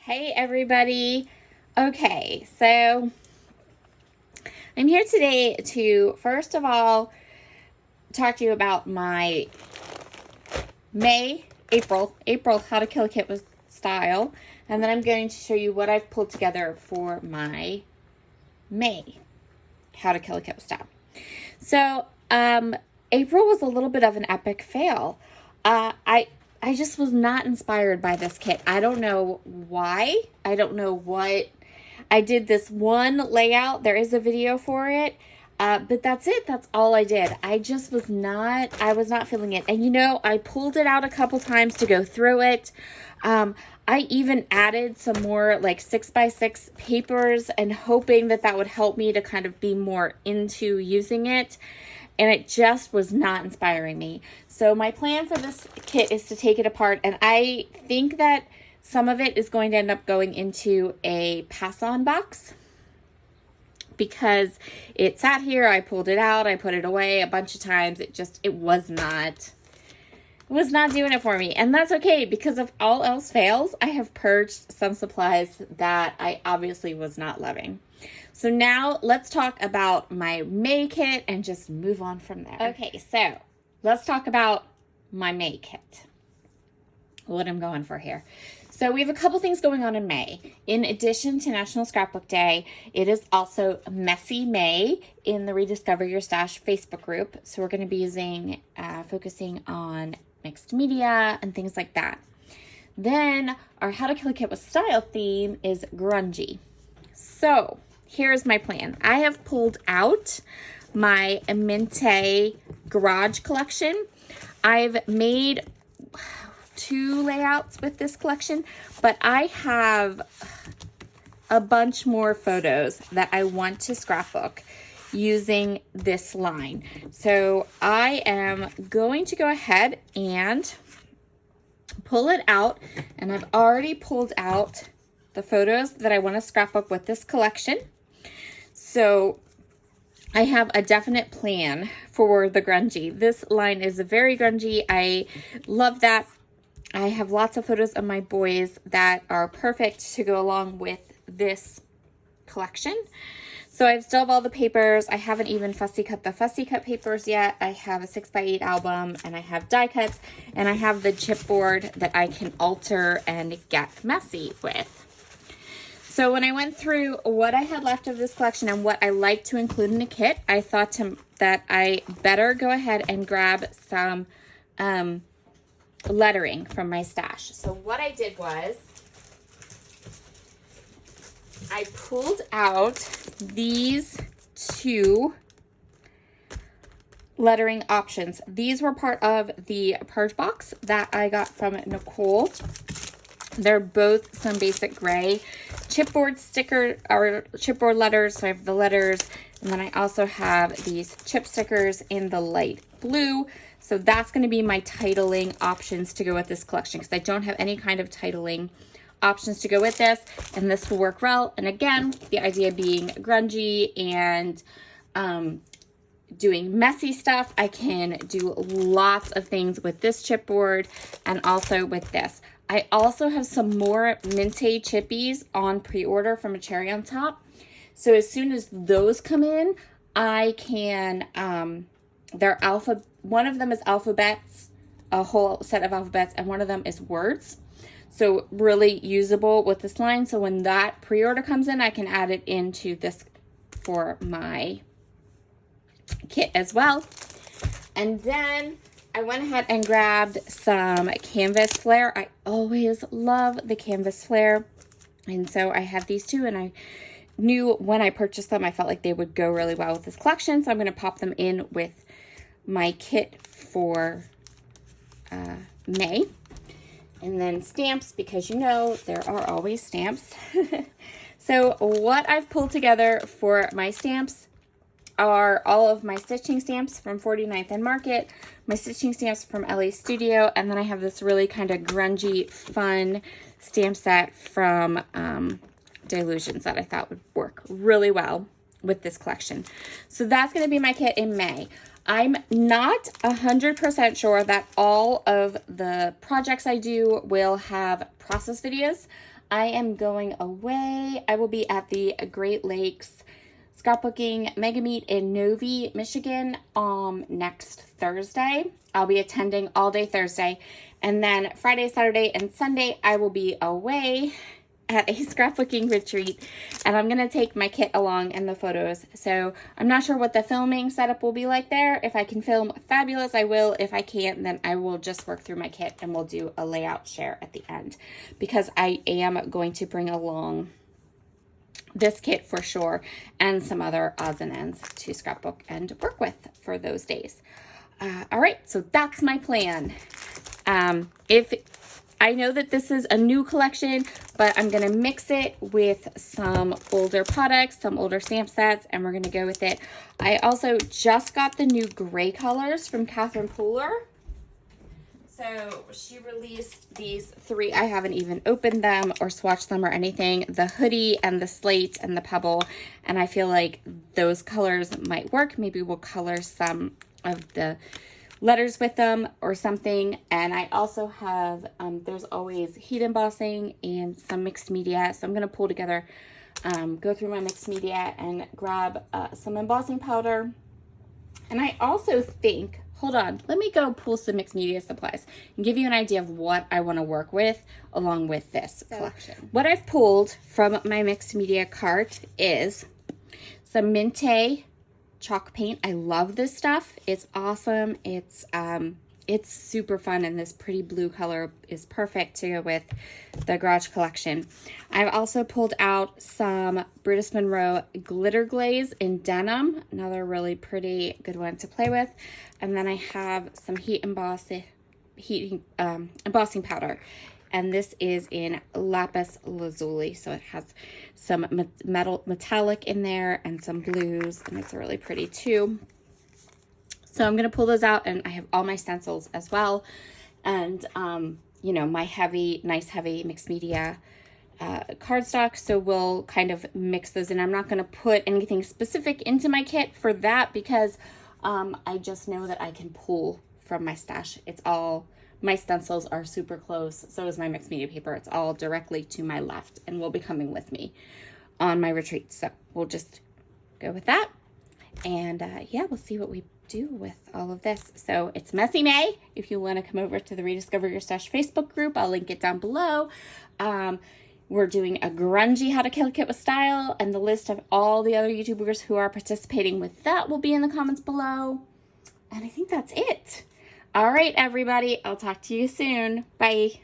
Hey everybody. Okay, so I'm here today to first of all talk to you about my April How to Kill a Kit with Style, and then I'm going to show you what I've pulled together for my May How to Kill a Kit with Style. So April was a little bit of an epic fail. I just was not inspired by this kit. I don't know why. I don't know what. I did this one layout. There is a video for it. But that's it. That's all I did. I was not feeling it. And you know, I pulled it out a couple times to go through it. I even added some more like 6x6 papers and hoping that that would help me to kind of be more into using it. And it just was not inspiring me. So my plan for this kit is to take it apart. And I think that some of it is going to end up going into a pass-on box, because it sat here, I pulled it out, I put it away a bunch of times. It was not doing it for me. And that's okay, because if all else fails, I have purged some supplies that I obviously was not loving. So now let's talk about my May kit and just move on from there. Okay, so let's talk about my May kit. What I'm going for here. So we have a couple things going on in May. In addition to National Scrapbook Day, it is also Messy May in the Rediscover Your Stash Facebook group. So we're going to be focusing on mixed media and things like that. Then our How to Kill a Kit with Style theme is grungy. So here's my plan. I have pulled out my Mente garage collection. I've made 2 layouts with this collection, but I have a bunch more photos that I want to scrapbook using this line. So I am going to go ahead and pull it out, and I've already pulled out the photos that I want to scrapbook with this collection. So I have a definite plan for the grungy. This line is very grungy. I love that. I have lots of photos of my boys that are perfect to go along with this collection. So I still have all the papers. I haven't even fussy cut the fussy cut papers yet. I have a 6x8 album, and I have die cuts, and I have the chipboard that I can alter and get messy with. So when I went through what I had left of this collection and what I like to include in a kit, I thought that I better go ahead and grab some lettering from my stash. So what I did was I pulled out these 2 lettering options. These were part of the purge box that I got from Nicole. They're both some basic gray chipboard sticker or chipboard letters. So I have the letters, and then I also have these chip stickers in the light blue. So that's going to be my titling options to go with this collection, because I don't have any kind of titling options to go with this, and this will work well. And again, the idea being grungy and doing messy stuff, I can do lots of things with this chipboard and also with this. I also have some more Mente chippies on pre-order from A Cherry on Top. So as soon as those come in, I can, one of them is alphabets, a whole set of alphabets, and one of them is words. So really usable with this line. So when that pre-order comes in, I can add it into this for my kit as well. And then I went ahead and grabbed some canvas flare. I always love the canvas flare. And so I have these 2, and I knew when I purchased them, I felt like they would go really well with this collection. So I'm going to pop them in with my kit for May. And then stamps, because you know there are always stamps. So what I've pulled together for my stamps are all of my stitching stamps from 49th and Market, my stitching stamps from LA Studio, and then I have this really kind of grungy, fun stamp set from Delusions that I thought would work really well with this collection. So that's going to be my kit in May. I'm not 100% sure that all of the projects I do will have process videos. I am going away. I will be at the Great Lakes Scrapbooking Mega Meet in Novi, Michigan next Thursday. I'll be attending all day Thursday. And then Friday, Saturday, and Sunday, I will be away at a scrapbooking retreat, and I'm gonna take my kit along and the photos. So I'm not sure what the filming setup will be like there. If I can film, fabulous, I will. If I can't, then I will just work through my kit and we'll do a layout share at the end, because I am going to bring along this kit for sure and some other odds and ends to scrapbook and work with for those days. All right, so that's my plan. If I know that this is a new collection, but I'm going to mix it with some older products, some older stamp sets, and we're going to go with it. I also just got the new gray colors from Catherine Pooler. So she released these 3. I haven't even opened them or swatched them or anything. The hoodie and the slate and the pebble. And I feel like those colors might work. Maybe we'll color some of the letters with them or something. And I also have, there's always heat embossing and some mixed media. So I'm going to pull together, go through my mixed media and grab some embossing powder. And I also think, hold on, let me go pull some mixed media supplies and give you an idea of what I want to work with along with this collection. What I've pulled from my mixed media cart is some Minte chalk paint. I love this stuff. It's awesome. It's super fun, and this pretty blue color is perfect to go with the garage collection. I've also pulled out some Brutus Monroe glitter glaze in denim, another really pretty good one to play with. And then I have some embossing powder, and this is in lapis lazuli, so it has some metallic in there and some blues, and it's really pretty too. So I'm going to pull those out, and I have all my stencils as well. And, you know, my nice heavy mixed media cardstock. So we'll kind of mix those in. I'm not going to put anything specific into my kit for that, because I just know that I can pull from my stash. It's all, my stencils are super close. So is my mixed media paper. It's all directly to my left and will be coming with me on my retreat. So we'll just go with that. And yeah, we'll see what we do with all of this. So it's Messy May. If you want to come over to the Rediscover Your Stash Facebook group, I'll link it down below. We're doing a grungy How to Kill a Kit with Style, and the list of all the other YouTubers who are participating with that will be in the comments below. And I think that's it. All right, everybody. I'll talk to you soon. Bye.